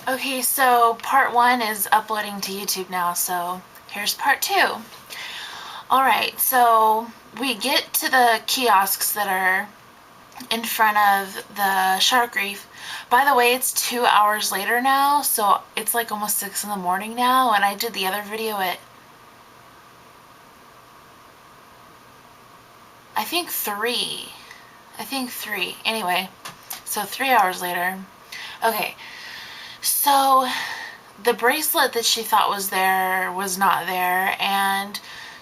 Okay, so part one is uploading to YouTube now, so here's part two. Alright, so we get to the kiosks that are in front of the shark reef. By the way, it's 2 hours later now, so it's like almost 6 in the morning now, and I did the other video at, I think 3. I think 3. Anyway, so 3 hours later. Okay, so the bracelet that she thought was there was not there, and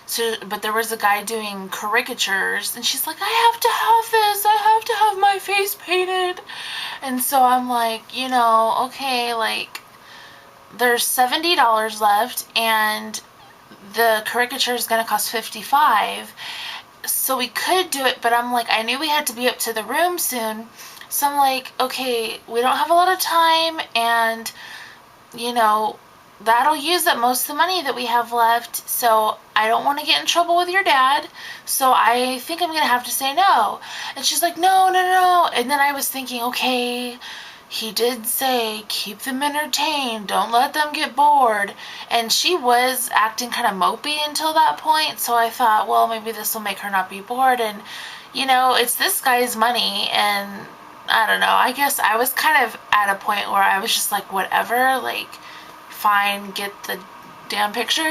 so but there was a guy doing caricatures, and she's like, I have to have this, I have to have my face painted. And so I'm like, okay, like there's $70 left, and the caricature is going to cost 55. So we could do it, but I'm like, I knew we had to be up to the room soon, so I'm like, okay, we don't have a lot of time, and you know, that'll use up most of the money that we have left, so I don't want to get in trouble with your dad, so I think I'm going to have to say no. And she's like, no, no, no. And then I was thinking, okay, he did say, keep them entertained, don't let them get bored. And she was acting kind of mopey until that point, so I thought, well, maybe this will make her not be bored. And, it's this guy's money, and I don't know, I guess I was kind of at a point where I was just like, whatever, like, fine, get the damn picture.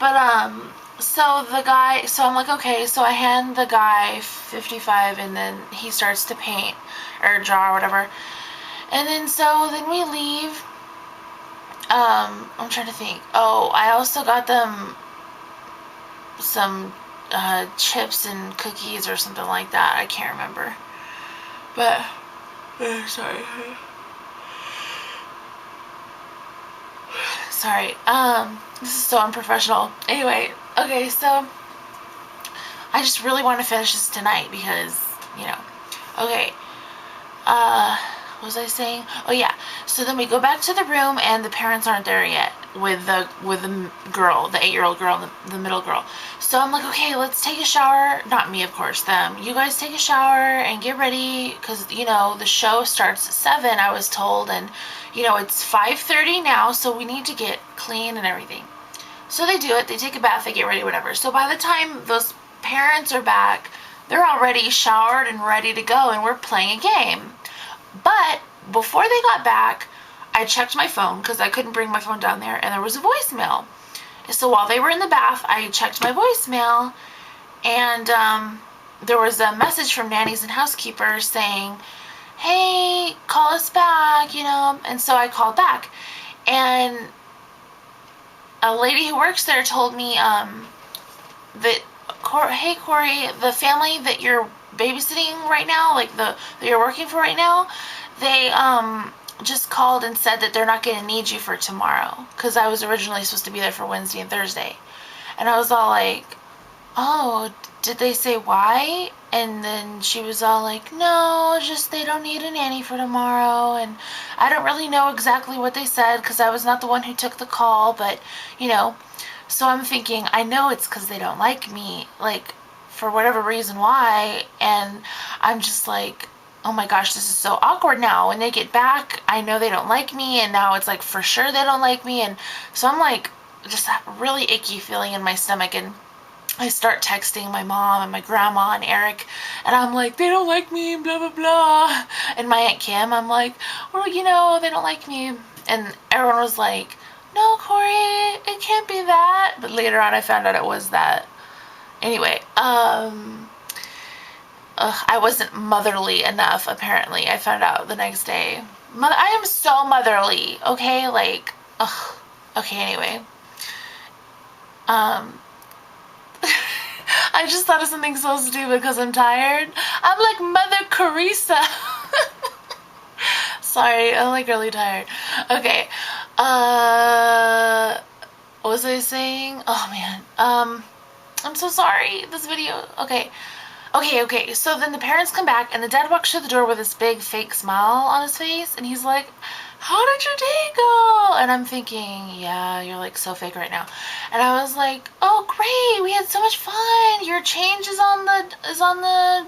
But, so I'm like, okay, so I hand the guy 55, and then he starts to paint or draw or whatever. And then we leave. I'm trying to think. Oh, I also got them some chips and cookies or something like that. I can't remember. But, sorry. Sorry. This is so unprofessional. Anyway, okay, so I just really want to finish this tonight because, Okay. What was I saying? Oh yeah. So then we go back to the room, and the parents aren't there yet with the girl, the 8-year-old girl, the middle girl. So I'm like, okay, let's take a shower. Not me, of course, them. You guys take a shower and get ready, because the show starts at 7, I was told, and it's 5:30 now, so we need to get clean and everything. So they do it. They take a bath, they get ready, whatever. So by the time those parents are back, they're already showered and ready to go, and we're playing a game. But before they got back, I checked my phone because I couldn't bring my phone down there, and there was a voicemail. So while they were in the bath, I checked my voicemail, and there was a message from nannies and housekeepers saying, hey, call us back, And so I called back, and a lady who works there told me that, hey, Corey, the family that you're babysitting right now, like that you're working for right now, they just called and said that they're not going to need you for tomorrow, because I was originally supposed to be there for Wednesday and Thursday. And I was all like, oh, did they say why? And then she was all like, no, just they don't need a nanny for tomorrow. And I don't really know exactly what they said because I was not the one who took the call, but so I'm thinking, I know it's because they don't like me, like, for whatever reason why, and I'm just like, oh my gosh, this is so awkward now. When they get back, I know they don't like me, and now it's like for sure they don't like me, and so I'm like, just really icky feeling in my stomach, and I start texting my mom and my grandma and Eric, and I'm like, they don't like me, blah, blah, blah. And my Aunt Kim, I'm like, well, they don't like me. And everyone was like, no, Corey, it can't be that. But later on, I found out it was that. Anyway, I wasn't motherly enough, apparently. I found out the next day. I am so motherly, okay? Like, ugh. Okay, anyway. I just thought of something so stupid because I'm tired. I'm like Mother Carissa. Sorry, I'm like really tired. Okay. What was I saying? Oh man. I'm so sorry. This video. Okay. Okay. So then the parents come back, and the dad walks through the door with this big fake smile on his face, and he's like, how did your day go? And I'm thinking, yeah, you're like so fake right now. And I was like, oh great, we had so much fun. Your change is on the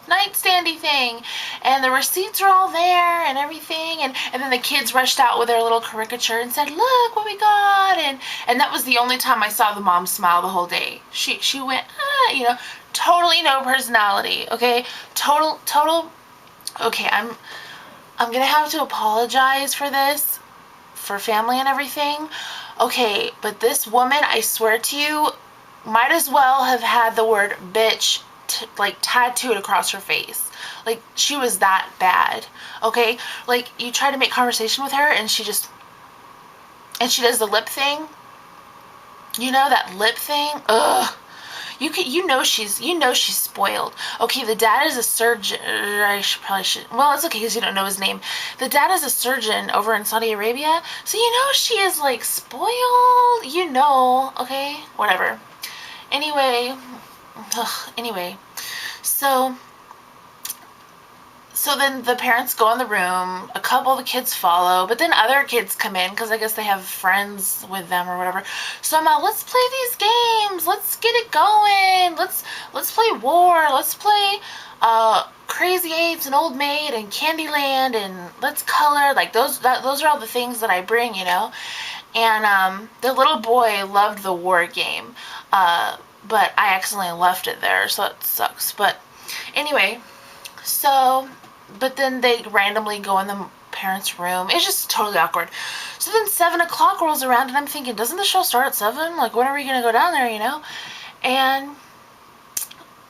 nightstandy thing, and the receipts were all there and everything, and then the kids rushed out with their little caricature and said, look what we got, and that was the only time I saw the mom smile the whole day. She went, totally no personality, okay, total, okay, I'm gonna have to apologize for this, for family and everything, okay, but this woman, I swear to you, might as well have had the word bitch tattooed across her face. Like, she was that bad, okay? Like, you try to make conversation with her, and she does the lip thing. You know, that lip thing? Ugh. You know she's spoiled. Okay, the dad is a surgeon. Well, it's okay because you don't know his name. The dad is a surgeon over in Saudi Arabia, so you know she is, like, spoiled. You know, okay? Whatever. Anyway, so then the parents go in the room, a couple of the kids follow, but then other kids come in because I guess they have friends with them or whatever. So I'm like, let's play these games, let's get it going, let's play war, let's play Crazy Eights and Old Maid and Candyland, and let's color, like those are all the things that I bring, And the little boy loved the war game, but I accidentally left it there, so it sucks. But anyway, but then they randomly go in the parents' room. It's just totally awkward. So then 7 o'clock rolls around, and I'm thinking, doesn't the show start at 7? Like, when are we going to go down there, And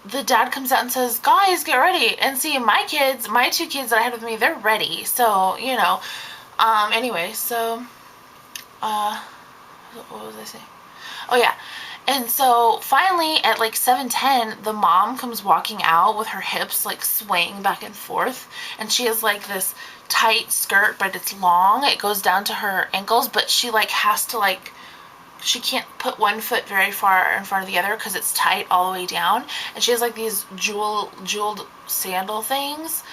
the dad comes out and says, guys, get ready. And see, my 2 kids that I had with me, they're ready. So, anyway, so, what was I saying? Oh, yeah. And so finally at like 7:10, the mom comes walking out with her hips like swaying back and forth, and she has like this tight skirt, but it's long. It goes down to her ankles, but she like has to she can't put one foot very far in front of the other because it's tight all the way down. And she has like these jeweled sandal things.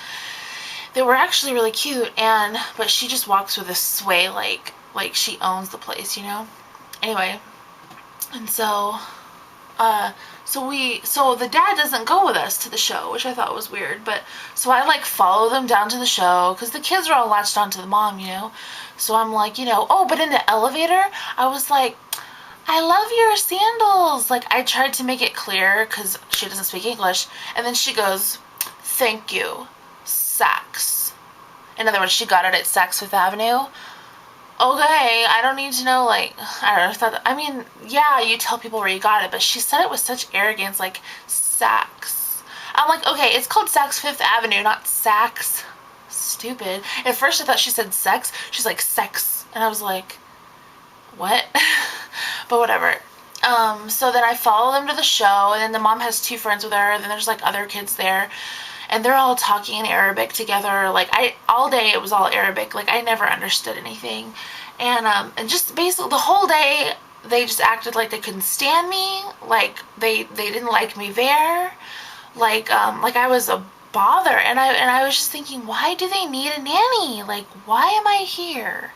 They were actually really cute, but she just walks with a sway like she owns the place, Anyway. And so the dad doesn't go with us to the show, which I thought was weird, but, so I, follow them down to the show, because the kids are all latched onto the mom, so I'm like, but in the elevator, I was like, I love your sandals, I tried to make it clear, because she doesn't speak English, and then she goes, thank you, Saks. In other words, she got it at Saks Fifth Avenue. Okay, I don't need to know, I don't know, yeah, you tell people where you got it, but she said it with such arrogance, Saks. I'm like, okay, it's called Saks Fifth Avenue, not Saks. Stupid. At first I thought she said sex. She's like, sex. And I was like, what? But whatever. So then I follow them to the show, and then the mom has 2 friends with her, and then there's, other kids there. And they're all talking in Arabic together. All day it was all Arabic. I never understood anything. And just basically the whole day, they just acted like they couldn't stand me. They didn't like me there. I was a bother. And I was just thinking, why do they need a nanny? Why am I here?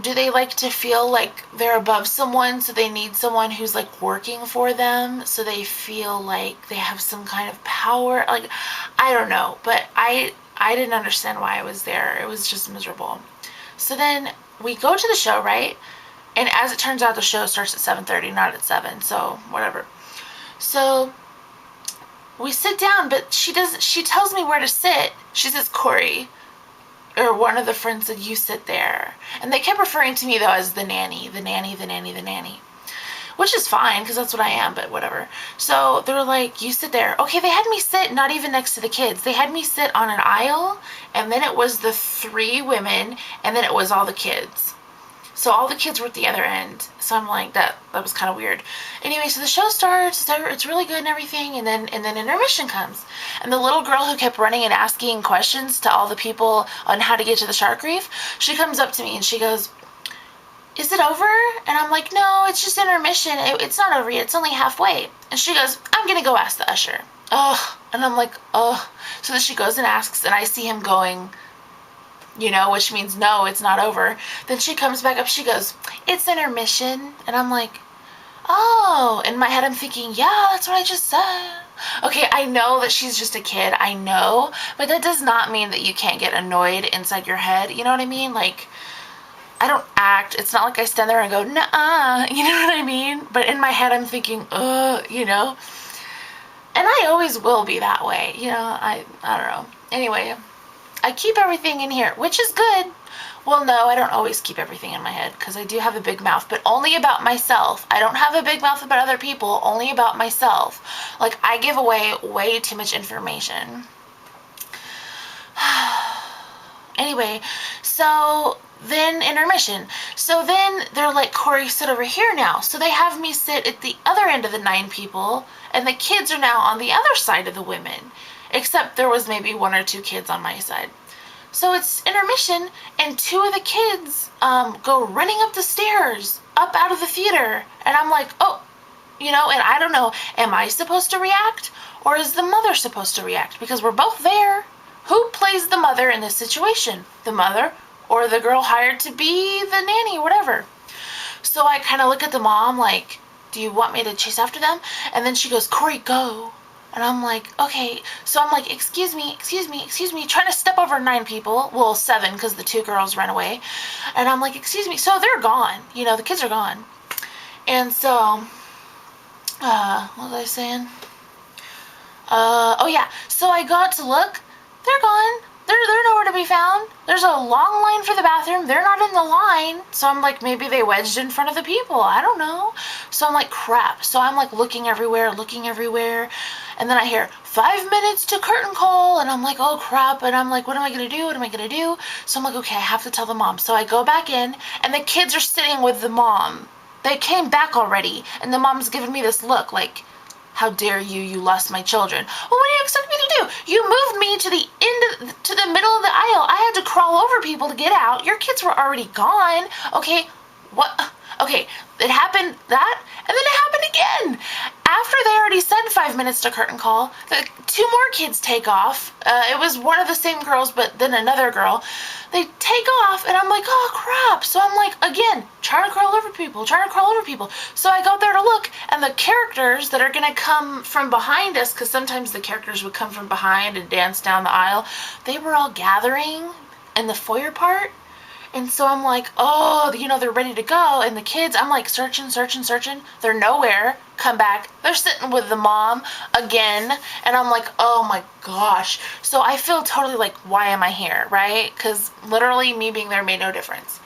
Do they like to feel like they're above someone, so they need someone who's working for them, so they feel like they have some kind of power? I don't know, but I didn't understand why I was there. It was just miserable. So then we go to the show, right? And as it turns out, the show starts at 7:30, not at 7, so whatever. So we sit down, but she tells me where to sit. She says, Corey, or one of the friends said, you sit there. And they kept referring to me, though, as the nanny, which is fine, because that's what I am, but whatever. So they were like, you sit there. Okay, they had me sit not even next to the kids. They had me sit on an aisle, and then it was the 3 women, and then it was all the kids. So all the kids were at the other end. So I'm like, that was kind of weird. Anyway, so the show starts. It's really good and everything. And then intermission comes. And the little girl who kept running and asking questions to all the people on how to get to the shark reef, she comes up to me and she goes, is it over? And I'm like, no, it's just intermission. It's not over yet. It's only halfway. And she goes, I'm going to go ask the usher. Oh, and I'm like, oh. So then she goes and asks, and I see him going, which means no, it's not over. Then she comes back up, she goes, it's intermission. And I'm like, oh. In my head I'm thinking, yeah, that's what I just said. Okay, I know that she's just a kid. I know. But that does not mean that you can't get annoyed inside your head. You know what I mean? Like, I don't act. It's not like I stand there and go, nah, you know what I mean? But in my head, I'm thinking, you know? And I always will be that way. You know, I don't know. Anyway, I keep everything in here, which is good. Well, no, I don't always keep everything in my head because I do have a big mouth, but only about myself. I don't have a big mouth about other people, only about myself. Like, I give away way too much information. Anyway, so then intermission. So then they're like, Corey, sit over here now. So they have me sit at the other end of the 9 people, and the kids are now on the other side of the women, except there was maybe 1 or 2 kids on my side. So it's intermission, and 2 of the kids go running up the stairs, up out of the theater. And I'm like, oh, you know, and I don't know, am I supposed to react? Or is the mother supposed to react? Because we're both there. Who plays the mother in this situation? The mother or the girl hired to be the nanny, whatever. So I kind of look at the mom like, do you want me to chase after them? And then she goes, Corey, go. And I'm like, okay. So I'm like, excuse me, trying to step over 9 people. Well, 7 because the 2 girls ran away. And I'm like, excuse me. So they're gone. You know, the kids are gone. And so, what was I saying? Oh yeah. So I got to look. They're gone. They're nowhere to be found. There's a long line for the bathroom. They're not in the line. So I'm like, maybe they wedged in front of the people. I don't know. So I'm like, crap. So I'm like looking everywhere. And then I hear 5 minutes to curtain call. And I'm like, oh crap. And I'm like, what am I going to do? So I'm like, okay, I have to tell the mom. So I go back in and the kids are sitting with the mom. They came back already. And the mom's giving me this look like, how dare you, you lost my children. Well, what do you expect me to do? You moved me to the middle of the aisle. I had to crawl over people to get out. Your kids were already gone. Okay, what? Okay, it happened that, and then it happened again. After they already said 5 minutes to curtain call, the 2 more kids take off. It was one of the same girls, but then another girl. They take off, and I'm like, oh, crap. So I'm like, again, trying to crawl over people. So I go there to look, and the characters that are going to come from behind us, because sometimes the characters would come from behind and dance down the aisle, they were all gathering in the foyer part. And so I'm like, oh, you know, they're ready to go. And the kids, I'm like searching. They're nowhere. Come back. They're sitting with the mom again. And I'm like, oh my gosh. So I feel totally like, why am I here, right? Because literally me being there made no difference.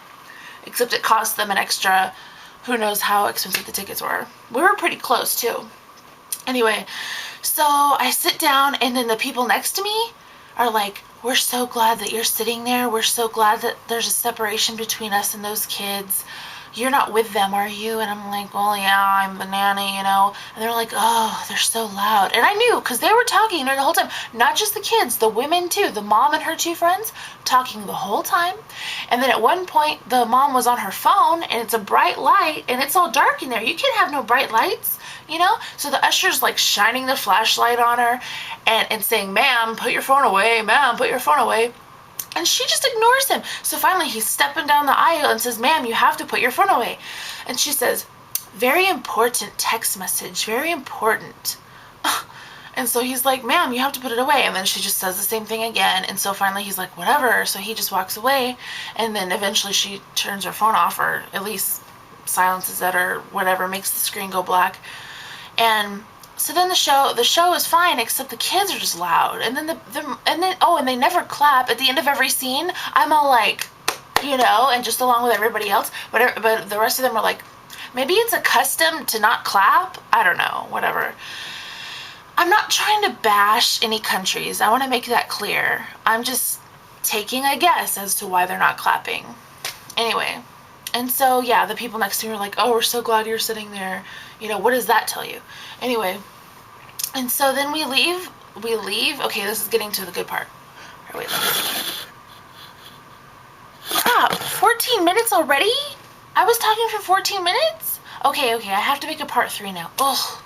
Except it cost them an extra, who knows how expensive the tickets were. We were pretty close too. Anyway, so I sit down and then the people next to me are like, we're so glad that you're sitting there. We're so glad that there's a separation between us and those kids. You're not with them, are you? And I'm like, well, yeah, I'm the nanny, you know. And they're like, oh, they're so loud. And I knew, because they were talking the whole time. Not just the kids, the women too. The mom and her 2 friends talking the whole time. And then at one point, the mom was on her phone, and it's a bright light, and it's all dark in there. You can't have no bright lights, you know? So the usher's like shining the flashlight on her and saying, ma'am, put your phone away. And she just ignores him. So finally he's stepping down the aisle and says, ma'am, you have to put your phone away. And she says, very important text message, very important. And so he's like, ma'am, you have to put it away. And then she just says the same thing again. And so finally he's like, whatever. So he just walks away. And then eventually she turns her phone off, or at least silences it or whatever, makes the screen go black. And so then the show is fine, except the kids are just loud. And then and they never clap at the end of every scene. I'm all like, you know, and just along with everybody else. But the rest of them are like, maybe it's a custom to not clap. I don't know, whatever. I'm not trying to bash any countries. I want to make that clear. I'm just taking a guess as to why they're not clapping. Anyway, and so yeah, the people next to me are like, oh, we're so glad you're sitting there. You know, what does that tell you? Anyway, and so then we leave. Okay, this is getting to the good part. All right, wait, let me see. Crap, 14 minutes already? I was talking for 14 minutes? Okay, I have to make a part 3 now. Ugh.